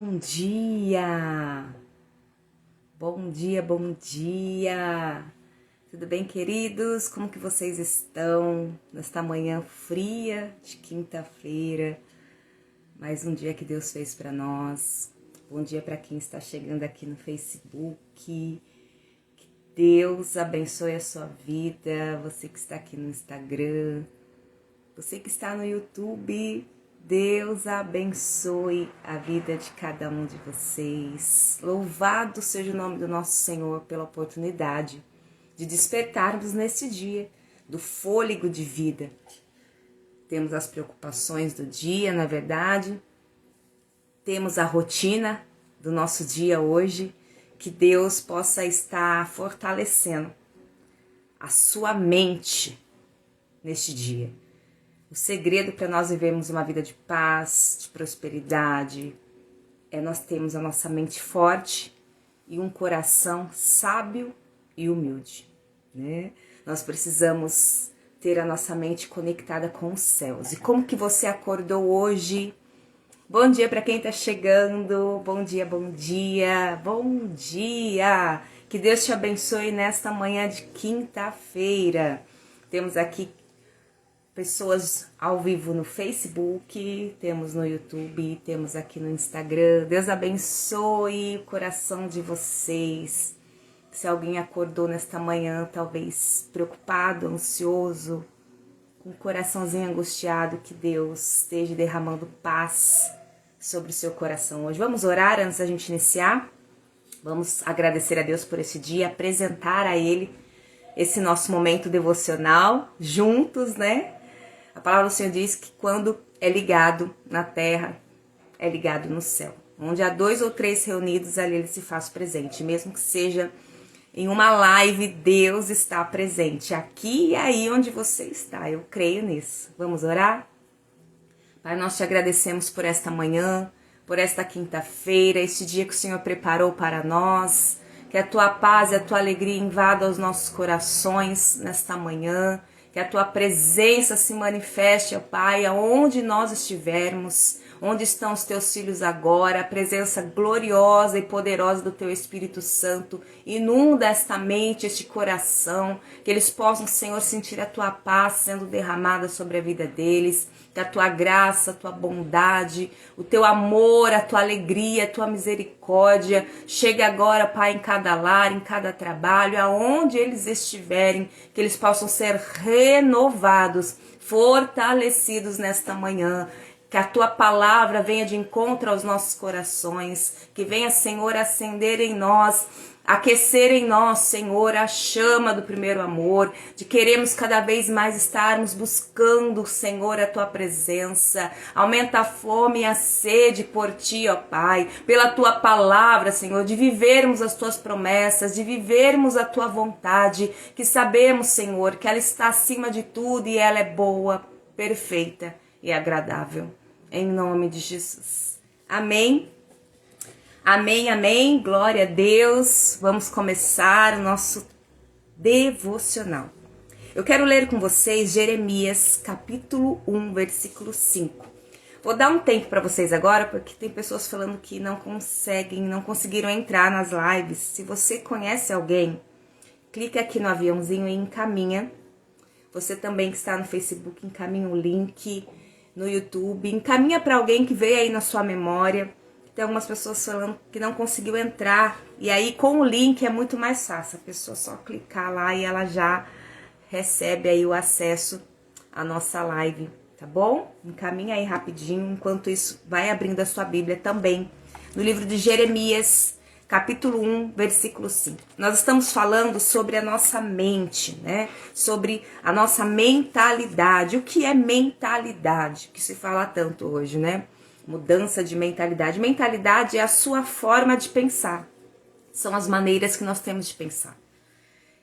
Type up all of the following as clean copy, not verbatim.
Bom dia! Bom dia, bom dia! Tudo bem, queridos? Como que vocês estão nesta manhã fria de quinta-feira? Mais um dia que Deus fez para nós. Bom dia para quem está chegando aqui no Facebook. Que Deus abençoe a sua vida. Você que está aqui no Instagram, você que está no YouTube. Deus abençoe a vida de cada um de vocês. Louvado seja o nome do nosso Senhor pela oportunidade de despertarmos nesse dia do fôlego de vida. Temos as preocupações do dia, na verdade. Temos a rotina do nosso dia hoje. Que Deus possa estar fortalecendo a sua mente neste dia. O segredo para nós vivermos uma vida de paz, de prosperidade, é nós termos a nossa mente forte e um coração sábio e humilde, né? Nós precisamos ter a nossa mente conectada com os céus. E como que você acordou hoje? Bom dia para quem está chegando, bom dia, bom dia, bom dia! Que Deus te abençoe nesta manhã de quinta-feira. Temos aqui pessoas ao vivo no Facebook, temos no YouTube, temos aqui no Instagram. Deus abençoe o coração de vocês. Se alguém acordou nesta manhã, talvez preocupado, ansioso, com o coraçãozinho angustiado, que Deus esteja derramando paz sobre o seu coração hoje. Vamos orar antes da gente iniciar? Vamos agradecer a Deus por esse dia, apresentar a Ele esse nosso momento devocional, juntos, né? A palavra do Senhor diz que quando é ligado na terra, é ligado no céu. Onde há 2 ou 3 reunidos, ali Ele se faz presente. Mesmo que seja em uma live, Deus está presente. Aqui e aí onde você está. Eu creio nisso. Vamos orar? Pai, nós te agradecemos por esta manhã, por esta quinta-feira, este dia que o Senhor preparou para nós. Que a tua paz e a tua alegria invadam os nossos corações nesta manhã. Que a tua presença se manifeste, ó Pai, aonde nós estivermos, onde estão os teus filhos agora, a presença gloriosa e poderosa do teu Espírito Santo inunda esta mente, este coração, que eles possam, Senhor, sentir a tua paz sendo derramada sobre a vida deles, que a tua graça, a tua bondade, o teu amor, a tua alegria, a tua misericórdia chegue agora, Pai, em cada lar, em cada trabalho, aonde eles estiverem, que eles possam ser renovados, fortalecidos nesta manhã. Que a tua palavra venha de encontro aos nossos corações, que venha, Senhor, acender em nós, aquecer em nós, Senhor, a chama do primeiro amor, de queremos cada vez mais estarmos buscando, Senhor, a tua presença. Aumenta a fome e a sede por ti, ó Pai, pela tua palavra, Senhor, de vivermos as tuas promessas, de vivermos a tua vontade, que sabemos, Senhor, que ela está acima de tudo e ela é boa, perfeita e agradável. Em nome de Jesus. Amém. Amém, amém. Glória a Deus. Vamos começar o nosso devocional. Eu quero ler com vocês Jeremias, capítulo 1, versículo 5. Vou dar um tempo para vocês agora, porque tem pessoas falando que não conseguiram entrar nas lives. Se você conhece alguém, clique aqui no aviãozinho e encaminha. Você também que está no Facebook, encaminha o link no YouTube, encaminha para alguém que veio aí na sua memória. Tem algumas pessoas falando que não conseguiu entrar, e aí com o link é muito mais fácil, a pessoa só clicar lá e ela já recebe aí o acesso à nossa live, tá bom? Encaminha aí rapidinho, enquanto isso vai abrindo a sua Bíblia também, no livro de Jeremias, capítulo 1, versículo 5. Nós estamos falando sobre a nossa mente, né? Sobre a nossa mentalidade. O que é mentalidade? Que se fala tanto hoje, né? Mudança de mentalidade. Mentalidade é a sua forma de pensar. São as maneiras que nós temos de pensar.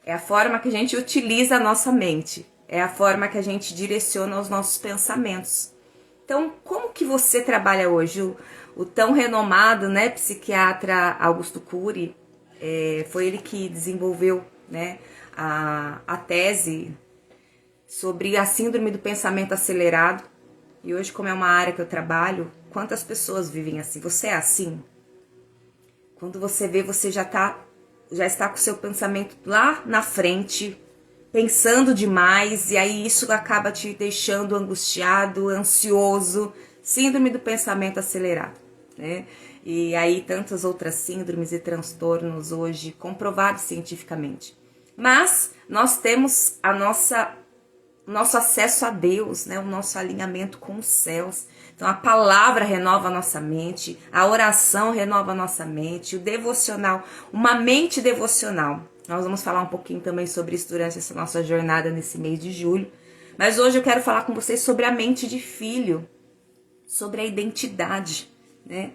É a forma que a gente utiliza a nossa mente. É a forma que a gente direciona os nossos pensamentos. Então, como que você trabalha hoje? O tão renomado, né, psiquiatra Augusto Cury, foi ele que desenvolveu, né, a tese sobre a síndrome do pensamento acelerado. E hoje, como é uma área que eu trabalho quantas pessoas vivem assim. Você é assim? Quando você vê, você já está com o seu pensamento lá na frente, pensando demais, e aí isso acaba te deixando angustiado, ansioso, síndrome do pensamento acelerado, né? E aí tantas outras síndromes e transtornos hoje comprovados cientificamente. Mas nós temos nosso acesso a Deus, né? O nosso alinhamento com os céus. Então a palavra renova a nossa mente, a oração renova a nossa mente, o devocional, uma mente devocional. Nós vamos falar um pouquinho também sobre isso durante essa nossa jornada nesse mês de julho. Mas hoje eu quero falar com vocês sobre a mente de filho, sobre a identidade, né?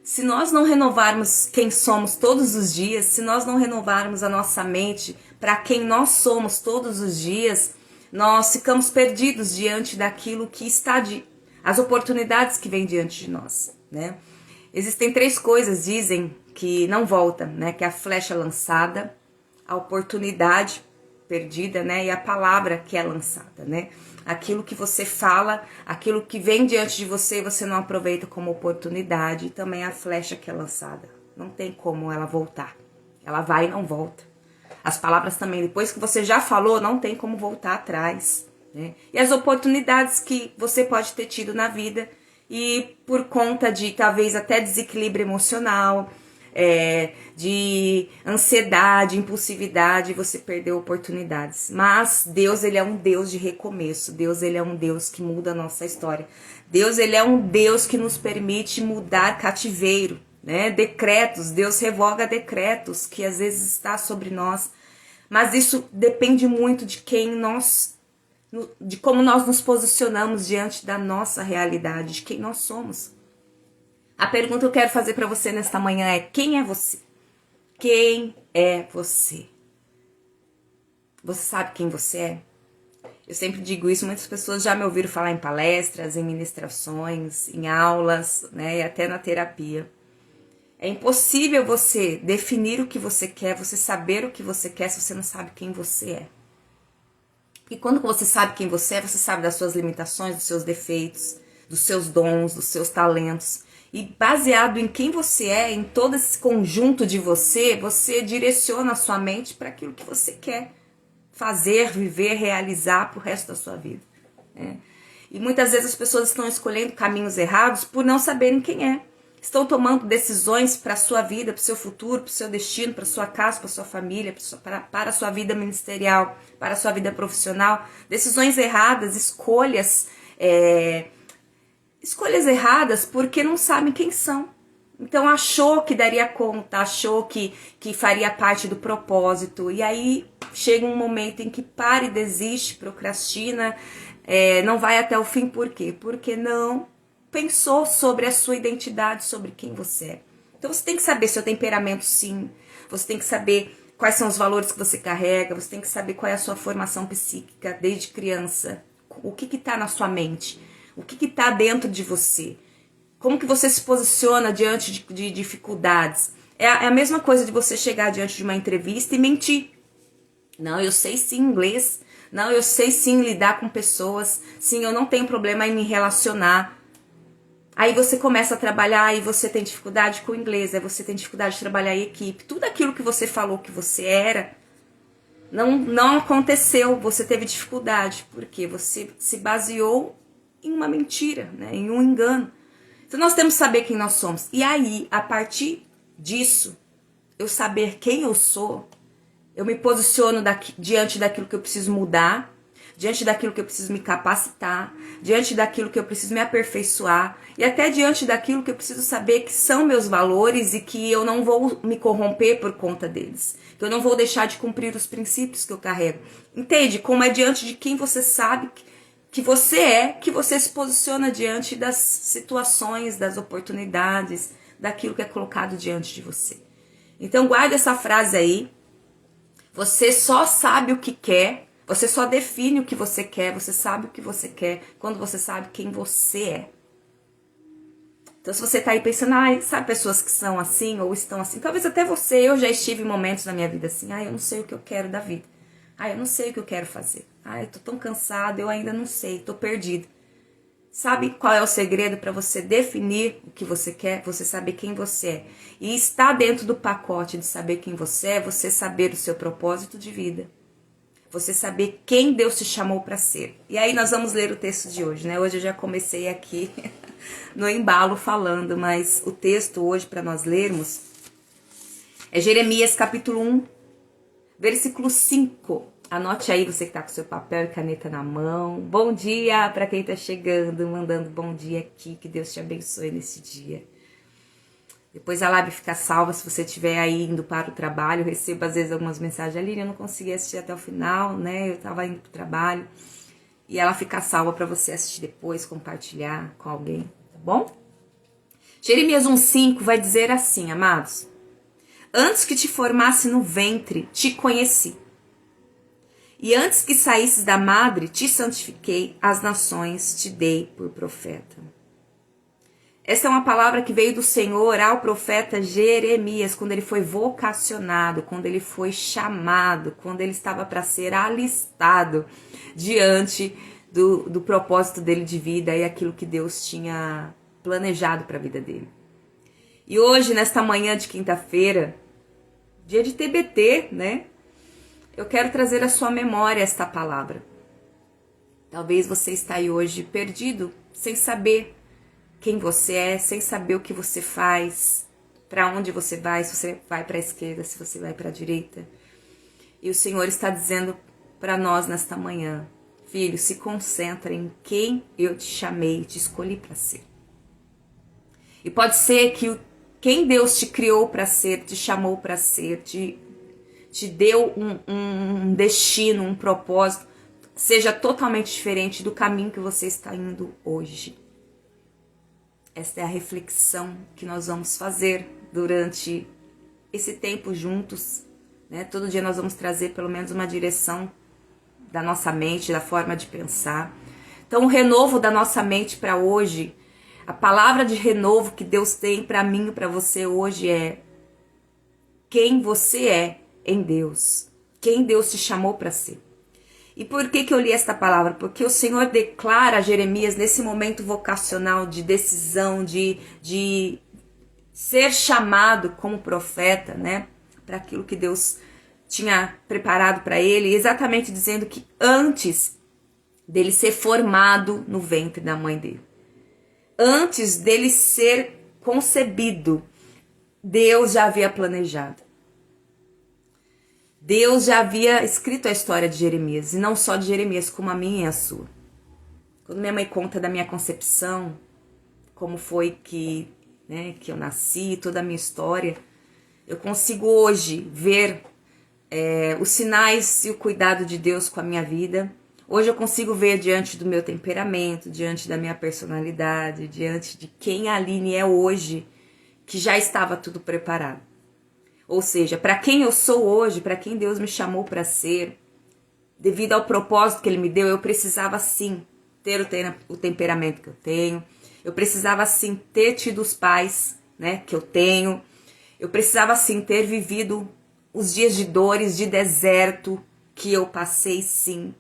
Se nós não renovarmos quem somos todos os dias, se nós não renovarmos a nossa mente para quem nós somos todos os dias, nós ficamos perdidos diante daquilo que está as oportunidades que vêm diante de nós, né? Existem 3 coisas, dizem, que não voltam, né? Que é a flecha lançada, a oportunidade perdida, né? E a palavra que é lançada, né? Aquilo que você fala, aquilo que vem diante de você, você não aproveita como oportunidade, e também a flecha que é lançada. Não tem como ela voltar. Ela vai e não volta. As palavras também, depois que você já falou, não tem como voltar atrás, né? E as oportunidades que você pode ter tido na vida, e por conta de talvez até desequilíbrio emocional, de ansiedade, impulsividade, você perdeu oportunidades. Mas Deus, ele é um Deus de recomeço. Deus, ele é um Deus que muda a nossa história. Deus, ele é um Deus que nos permite mudar cativeiro, né? Decretos, Deus revoga decretos que às vezes está sobre nós. Mas isso depende muito de de como nós nos posicionamos diante da nossa realidade, de quem nós somos. A pergunta que eu quero fazer para você nesta manhã é: quem é você? Quem é você? Você sabe quem você é? Eu sempre digo isso, muitas pessoas já me ouviram falar em palestras, em ministrações, em aulas, né, e até na terapia. É impossível você definir o que você quer, você saber o que você quer se você não sabe quem você é. E quando você sabe quem você sabe das suas limitações, dos seus defeitos, dos seus dons, dos seus talentos. E baseado em quem você é, em todo esse conjunto de você, você direciona a sua mente para aquilo que você quer fazer, viver, realizar para o resto da sua vida, né? E muitas vezes as pessoas estão escolhendo caminhos errados por não saberem quem é. Estão tomando decisões para a sua vida, para o seu futuro, para o seu destino, para a sua casa, para a sua família, para a sua vida ministerial, para a sua vida profissional. Decisões erradas, escolhas erradas porque não sabem quem são. Então achou que daria conta, achou que faria parte do propósito. E aí chega um momento em que para e desiste, procrastina, não vai até o fim. Por quê? Porque não pensou sobre a sua identidade, sobre quem você é. Então você tem que saber seu temperamento, sim. Você tem que saber quais são os valores que você carrega. Você tem que saber qual é a sua formação psíquica desde criança. O que está na sua mente? O que está dentro de você? Como que você se posiciona diante de dificuldades? É a mesma coisa de você chegar diante de uma entrevista e mentir. Não, eu sei sim inglês. Não, eu sei sim lidar com pessoas. Sim, eu não tenho problema em me relacionar. Aí você começa a trabalhar e você tem dificuldade com o inglês, aí você tem dificuldade de trabalhar em equipe. Tudo aquilo que você falou que você era, não aconteceu, você teve dificuldade, porque você se baseou em uma mentira, né, em um engano. Então nós temos que saber quem nós somos. E aí, a partir disso, eu saber quem eu sou, eu me posiciono diante daquilo que eu preciso mudar, diante daquilo que eu preciso me capacitar, diante daquilo que eu preciso me aperfeiçoar e até diante daquilo que eu preciso saber que são meus valores e que eu não vou me corromper por conta deles, que eu não vou deixar de cumprir os princípios que eu carrego. Entende? Como é diante de quem você sabe que você é, que você se posiciona diante das situações, das oportunidades, daquilo que é colocado diante de você. Então guarda essa frase aí. Você só sabe o que quer, você só define o que você quer, você sabe o que você quer quando você sabe quem você é. Então se você tá aí pensando, sabe pessoas que são assim ou estão assim, talvez até você, eu já estive em momentos na minha vida assim, eu não sei o que eu quero da vida. Eu não sei o que eu quero fazer. Eu tô tão cansado, eu ainda não sei, tô perdido. Sabe qual é o segredo para você definir o que você quer? Você saber quem você é. E está dentro do pacote de saber quem você é, você saber o seu propósito de vida. Você saber quem Deus te chamou para ser. E aí nós vamos ler o texto de hoje, né? Hoje eu já comecei aqui no embalo falando, mas o texto hoje para nós lermos é Jeremias capítulo 1, versículo 5. Anote aí, você que tá com seu papel e caneta na mão. Bom dia para quem tá chegando, mandando bom dia aqui, que Deus te abençoe nesse dia. Depois a live fica salva, se você estiver aí indo para o trabalho, eu recebo às vezes algumas mensagens ali, eu não consegui assistir até o final, né? Eu tava indo pro trabalho. E ela fica salva para você assistir depois, compartilhar com alguém, tá bom? Jeremias 1,5 vai dizer assim, amados: antes que te formasse no ventre, te conheci. E antes que saísses da madre, te santifiquei, as nações te dei por profeta. Essa é uma palavra que veio do Senhor ao profeta Jeremias, quando ele foi vocacionado, quando ele foi chamado, quando ele estava para ser alistado diante do propósito dele de vida e aquilo que Deus tinha planejado para a vida dele. E hoje, nesta manhã de quinta-feira, dia de TBT, né? Eu quero trazer à sua memória esta palavra. Talvez você está aí hoje perdido, sem saber quem você é, sem saber o que você faz, para onde você vai, se você vai para a esquerda, se você vai para a direita. E o Senhor está dizendo para nós nesta manhã: filho, se concentra em quem eu te chamei, te escolhi para ser. E pode ser que quem Deus te criou para ser, te chamou para ser, te deu um destino, um propósito, seja totalmente diferente do caminho que você está indo hoje. Esta é a reflexão que nós vamos fazer durante esse tempo juntos, né? Todo dia nós vamos trazer pelo menos uma direção da nossa mente, da forma de pensar. Então, o renovo da nossa mente para hoje, a palavra de renovo que Deus tem para mim e para você hoje é quem você é em Deus, quem Deus te chamou para ser. E por que eu li esta palavra? Porque o Senhor declara a Jeremias nesse momento vocacional de decisão, de ser chamado como profeta, né? Para aquilo que Deus tinha preparado para ele, exatamente dizendo que antes dele ser formado no ventre da mãe dele, antes dele ser concebido, Deus já havia planejado. Deus já havia escrito a história de Jeremias, e não só de Jeremias, como a minha e a sua. Quando minha mãe conta da minha concepção, como foi que eu nasci, toda a minha história, eu consigo hoje ver os sinais e o cuidado de Deus com a minha vida. Hoje eu consigo ver diante do meu temperamento, diante da minha personalidade, diante de quem a Aline é hoje, que já estava tudo preparado. Ou seja, para quem eu sou hoje, para quem Deus me chamou para ser, devido ao propósito que Ele me deu, eu precisava sim ter o temperamento que eu tenho, eu precisava sim ter tido os pais, né, que eu tenho, eu precisava sim ter vivido os dias de dores, de deserto que eu passei sim.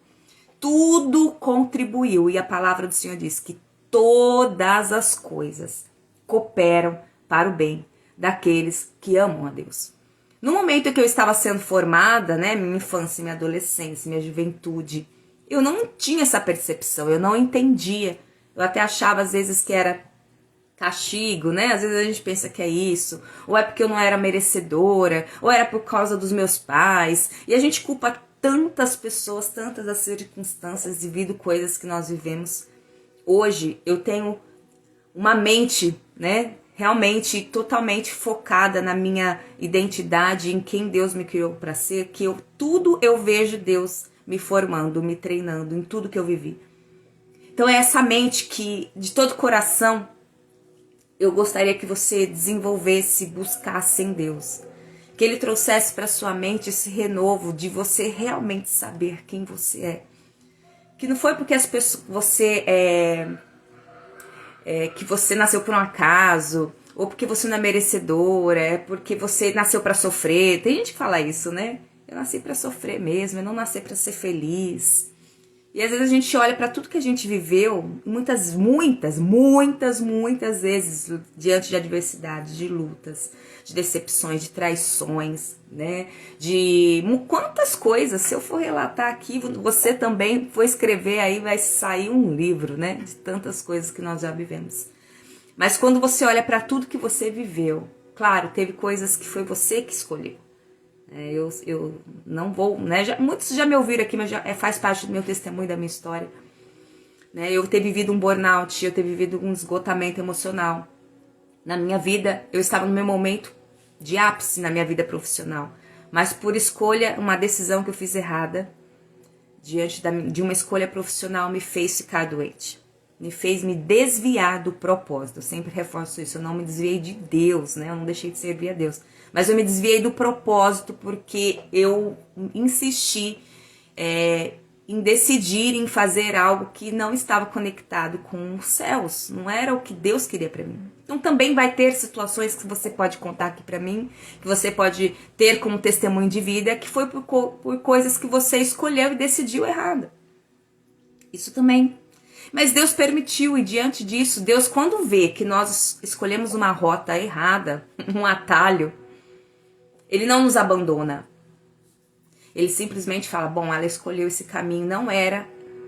Tudo contribuiu, e a palavra do Senhor diz que todas as coisas cooperam para o bem daqueles que amam a Deus. No momento em que eu estava sendo formada, né, minha infância, minha adolescência, minha juventude, eu não tinha essa percepção, eu não entendia. Eu até achava às vezes que era castigo, né? Às vezes a gente pensa que é isso, ou é porque eu não era merecedora, ou era por causa dos meus pais. E a gente culpa tantas pessoas, tantas as circunstâncias devido a coisas que nós vivemos. Hoje eu tenho uma mente, né, realmente totalmente focada na minha identidade, em quem Deus me criou para ser, que tudo eu vejo Deus me formando, me treinando em tudo que eu vivi. Então é essa mente que, de todo coração, eu gostaria que você desenvolvesse, buscasse em Deus. Que Ele trouxesse para sua mente esse renovo de você realmente saber quem você é. Que não foi porque as pessoas, que você nasceu por um acaso, ou porque você não é merecedora, é porque você nasceu para sofrer. Tem gente que fala isso, né? Eu nasci para sofrer mesmo, eu não nasci para ser feliz. E às vezes a gente olha para tudo que a gente viveu, muitas vezes, diante de adversidades, de lutas, de decepções, de traições, né? De quantas coisas, se eu for relatar aqui, você também for escrever aí, vai sair um livro, né? De tantas coisas que nós já vivemos. Mas quando você olha para tudo que você viveu, claro, teve coisas que foi você que escolheu. Eu não vou, né? Muitos já me ouviram aqui, mas faz parte do meu testemunho, da minha história. Né? Eu ter vivido um burnout, eu ter vivido um esgotamento emocional. Na minha vida, eu estava no meu momento de ápice na minha vida profissional. Mas por escolha, uma decisão que eu fiz errada, diante de uma escolha profissional, me fez ficar doente. Me fez me desviar do propósito. Eu sempre reforço isso, eu não me desviei de Deus, né? Eu não deixei de servir a Deus. Mas eu me desviei do propósito porque eu insisti em decidir em fazer algo que não estava conectado com os céus. Não era o que Deus queria para mim. Então também vai ter situações que você pode contar aqui para mim, que você pode ter como testemunho de vida, que foi por coisas que você escolheu e decidiu errada. Isso também. Mas Deus permitiu, e diante disso, Deus, quando vê que nós escolhemos uma rota errada, um atalho, Ele não nos abandona. Ele simplesmente fala, bom, ela escolheu esse caminho, não era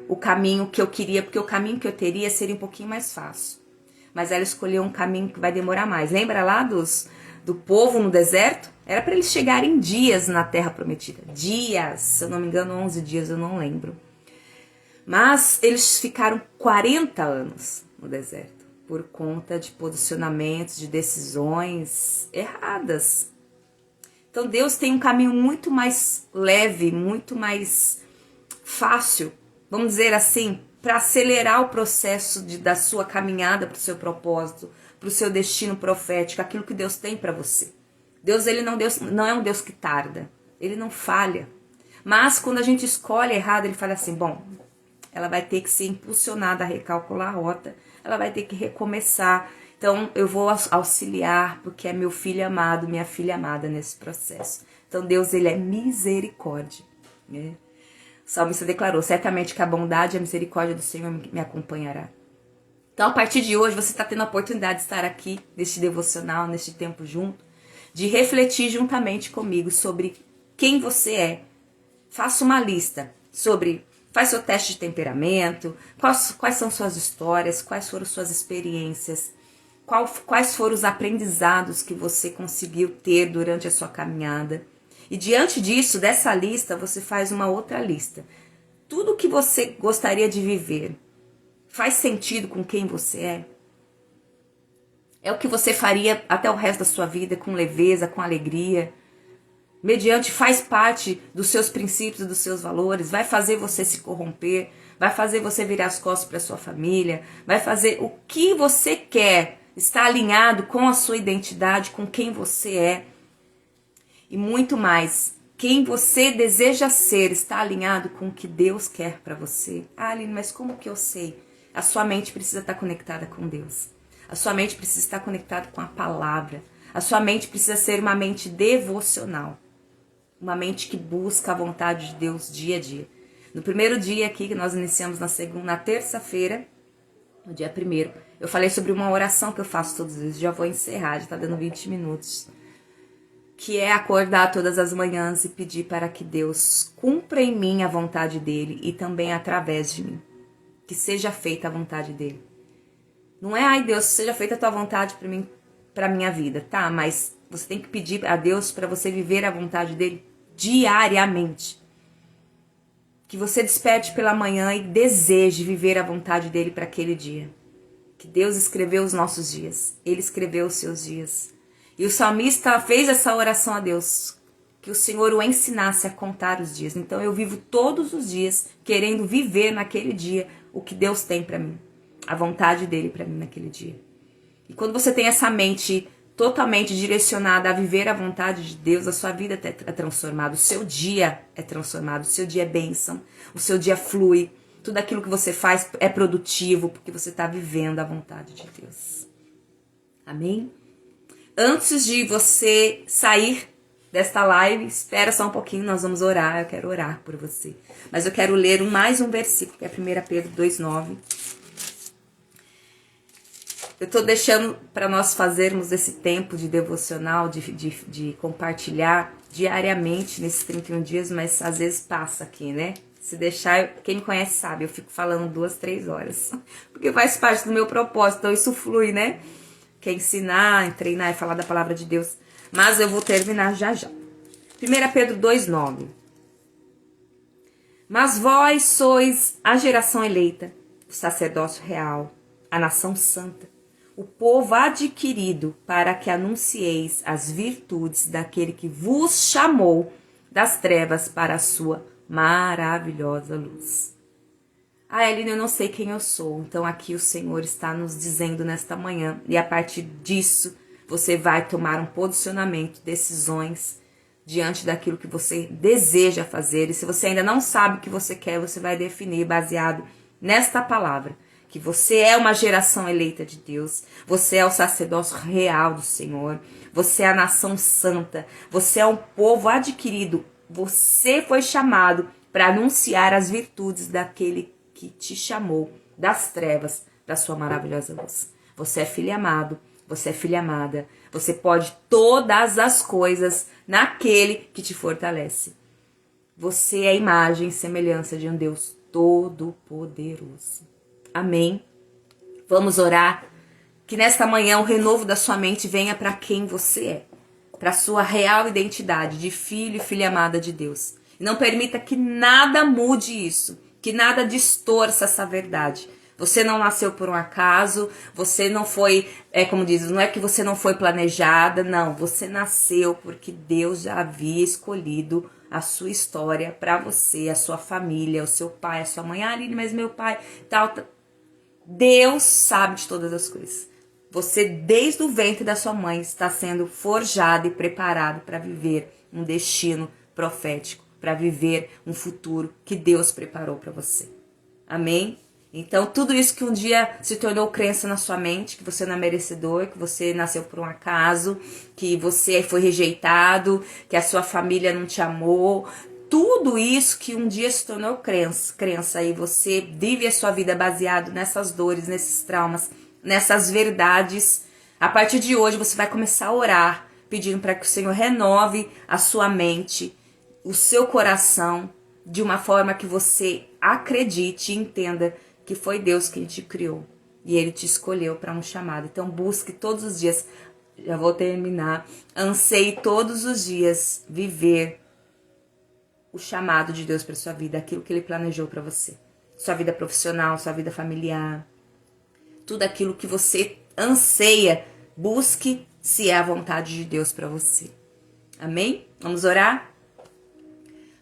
o caminho que eu queria, porque o caminho que eu teria seria um pouquinho mais fácil. Mas ela escolheu um caminho que vai demorar mais. Lembra lá do povo no deserto? Era para eles chegarem dias na terra prometida. Dias, se eu não me engano, 11 dias, eu não lembro. Mas eles ficaram 40 anos no deserto, por conta de posicionamentos, de decisões erradas. Então Deus tem um caminho muito mais leve, muito mais fácil, vamos dizer assim, para acelerar o processo da sua caminhada para o seu propósito, para o seu destino profético, aquilo que Deus tem para você. Deus, ele não é um Deus que tarda, ele não falha. Mas quando a gente escolhe errado, ele fala assim, bom, ela vai ter que ser impulsionada a recalcular a rota, ela vai ter que recomeçar. Então eu vou auxiliar, porque é meu filho amado, minha filha amada nesse processo. Então Deus, ele é misericórdia, né? O salmista declarou, certamente que a bondade e a misericórdia do Senhor me acompanhará. Então a partir de hoje você está tendo a oportunidade de estar aqui, neste devocional, neste tempo junto, de refletir juntamente comigo sobre quem você é. Faça uma lista sobre... Faz seu teste de temperamento, quais são suas histórias, quais foram suas experiências, quais foram os aprendizados que você conseguiu ter durante a sua caminhada. E diante disso, dessa lista, você faz uma outra lista. Tudo que você gostaria de viver faz sentido com quem você é? É o que você faria até o resto da sua vida com leveza, com alegria? Mediante, faz parte dos seus princípios e dos seus valores, vai fazer você se corromper, vai fazer você virar as costas para sua família, vai fazer o que você quer, está alinhado com a sua identidade, com quem você é e muito mais. Quem você deseja ser está alinhado com o que Deus quer para você. Ah, Aline, mas como que eu sei? A sua mente precisa estar conectada com Deus. A sua mente precisa estar conectada com a palavra. A sua mente precisa ser uma mente devocional. Uma mente que busca a vontade de Deus dia a dia. No primeiro dia aqui, que nós iniciamos na terça-feira, no dia 1º, eu falei sobre uma oração que eu faço todos os dias. Já vou encerrar, já está dando 20 minutos. Que é acordar todas as manhãs e pedir para que Deus cumpra em mim a vontade dEle e também através de mim. Que seja feita a vontade dEle. Não é, ai Deus, seja feita a tua vontade para mim, para minha vida, tá? Mas você tem que pedir a Deus para você viver a vontade dEle diariamente. Que você desperte pela manhã e deseje viver a vontade dEle para aquele dia. Que Deus escreveu os nossos dias. Ele escreveu os seus dias. E o salmista fez essa oração a Deus. Que o Senhor o ensinasse a contar os dias. Então eu vivo todos os dias querendo viver naquele dia o que Deus tem para mim. A vontade dEle para mim naquele dia. E quando você tem essa mente totalmente direcionada a viver a vontade de Deus, a sua vida é transformada, o seu dia é transformado, o seu dia é bênção, o seu dia flui, tudo aquilo que você faz é produtivo, porque você está vivendo a vontade de Deus. Amém? Antes de você sair desta live. Espera só um pouquinho, nós vamos orar. Eu quero orar por você. Mas eu quero ler mais um versículo, que é 1 Pedro 2,9. Eu estou deixando para nós fazermos esse tempo de devocional, de compartilhar diariamente nesses 31 dias, mas às vezes passa aqui, né? Se deixar, quem me conhece sabe, eu fico falando 2, 3 horas, porque faz parte do meu propósito, então isso flui, né? Que é ensinar, treinar e falar da palavra de Deus. Mas eu vou terminar já já. 1 Pedro 2,9. Mas vós sois a geração eleita, o sacerdócio real, a nação santa, o povo adquirido, para que anuncieis as virtudes daquele que vos chamou das trevas para a sua maravilhosa luz. Eline, eu não sei quem eu sou. Então aqui o Senhor está nos dizendo nesta manhã. E a partir disso, você vai tomar um posicionamento, decisões diante daquilo que você deseja fazer. E se você ainda não sabe o que você quer, você vai definir baseado nesta palavra. Que você é uma geração eleita de Deus, você é o sacerdócio real do Senhor, você é a nação santa, você é um povo adquirido, você foi chamado para anunciar as virtudes daquele que te chamou das trevas da sua maravilhosa luz. Você é filho amado, você é filha amada, você pode todas as coisas naquele que te fortalece. Você é a imagem e semelhança de um Deus todo-poderoso. Amém. Vamos orar. Que nesta manhã o renovo da sua mente venha para quem você é. Para a sua real identidade de filho e filha amada de Deus. E não permita que nada mude isso. Que nada distorça essa verdade. Você não nasceu por um acaso. Você não foi, como diz, não é que você não foi planejada. Não, você nasceu porque Deus já havia escolhido a sua história para você, a sua família, o seu pai, a sua mãe. Aline, mas meu pai, tal. Deus sabe de todas as coisas. Você, desde o ventre da sua mãe, está sendo forjado e preparado para viver um destino profético, para viver um futuro que Deus preparou para você. Amém? Então, tudo isso que um dia se tornou crença na sua mente, que você não é merecedor, que você nasceu por um acaso, que você foi rejeitado, que a sua família não te amou, tudo isso que um dia se tornou crença e você vive a sua vida baseado nessas dores, nesses traumas, nessas verdades. A partir de hoje você vai começar a orar, pedindo para que o Senhor renove a sua mente, o seu coração, de uma forma que você acredite e entenda que foi Deus quem te criou e Ele te escolheu para um chamado. Então busque todos os dias, já vou terminar, anseie todos os dias viver o chamado de Deus para sua vida, aquilo que Ele planejou para você. Sua vida profissional, sua vida familiar, tudo aquilo que você anseia, busque se é a vontade de Deus para você. Amém? Vamos orar?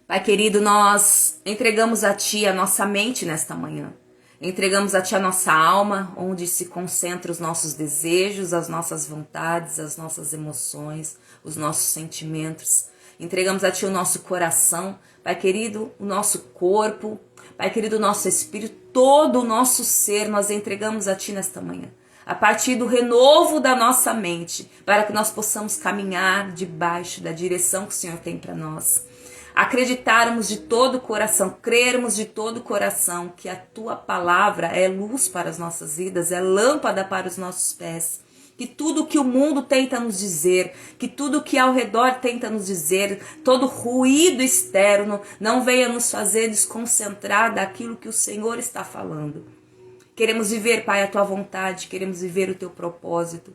Pai querido, nós entregamos a Ti a nossa mente nesta manhã. Entregamos a Ti a nossa alma, onde se concentram os nossos desejos, as nossas vontades, as nossas emoções, os nossos sentimentos. Entregamos a Ti o nosso coração, Pai querido, o nosso corpo, Pai querido, o nosso espírito, todo o nosso ser, nós entregamos a Ti nesta manhã. A partir do renovo da nossa mente, para que nós possamos caminhar debaixo da direção que o Senhor tem para nós. Acreditarmos de todo o coração, crermos de todo o coração que a Tua palavra é luz para as nossas vidas, é lâmpada para os nossos pés. Que tudo que o mundo tenta nos dizer, que tudo que ao redor tenta nos dizer, todo ruído externo não venha nos fazer desconcentrar daquilo que o Senhor está falando. Queremos viver, Pai, a Tua vontade, queremos viver o Teu propósito.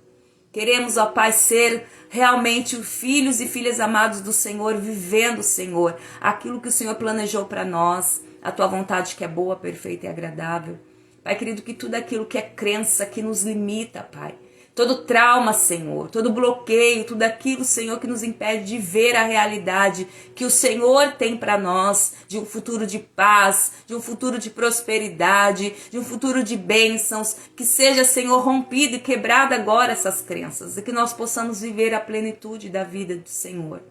Queremos, ó Pai, ser realmente filhos e filhas amados do Senhor, vivendo, Senhor, aquilo que o Senhor planejou para nós, a Tua vontade que é boa, perfeita e agradável. Pai querido, que tudo aquilo que é crença, que nos limita, Pai, todo trauma, Senhor, todo bloqueio, tudo aquilo, Senhor, que nos impede de ver a realidade que o Senhor tem para nós, de um futuro de paz, de um futuro de prosperidade, de um futuro de bênçãos, que seja, Senhor, rompido e quebrado agora essas crenças, e que nós possamos viver a plenitude da vida do Senhor.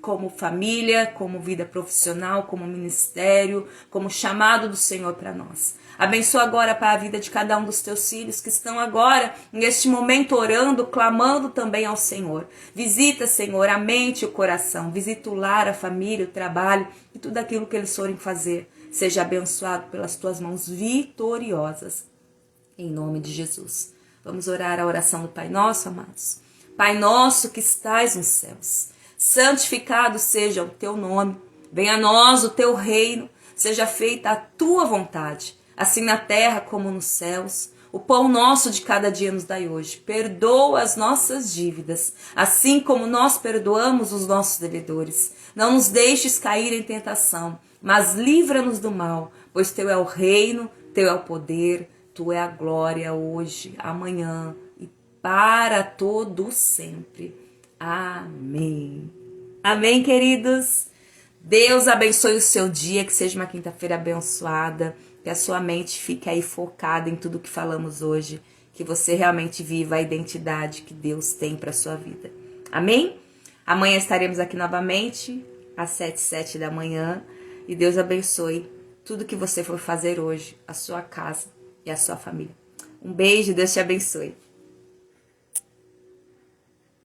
como família, como vida profissional, como ministério, como chamado do Senhor para nós. Abençoa agora para a vida de cada um dos teus filhos que estão agora, neste momento, orando, clamando também ao Senhor. Visita, Senhor, a mente e o coração. Visita o lar, a família, o trabalho e tudo aquilo que eles forem fazer. Seja abençoado pelas tuas mãos vitoriosas. Em nome de Jesus. Vamos orar a oração do Pai Nosso, amados. Pai nosso que estais nos céus, santificado seja o teu nome. Venha a nós o teu reino. Seja feita a tua vontade, assim na terra como nos céus. O pão nosso de cada dia nos dai hoje. Perdoa as nossas dívidas, assim como nós perdoamos os nossos devedores. Não nos deixes cair em tentação, mas livra-nos do mal, pois teu é o reino, teu é o poder, tu é a glória hoje, amanhã e para todo sempre. Amém. Amém, queridos? Deus abençoe o seu dia, que seja uma quinta-feira abençoada, que a sua mente fique aí focada em tudo que falamos hoje, que você realmente viva a identidade que Deus tem para a sua vida. Amém? Amanhã estaremos aqui novamente, às 7h07 da manhã, e Deus abençoe tudo que você for fazer hoje, a sua casa e a sua família. Um beijo, Deus te abençoe.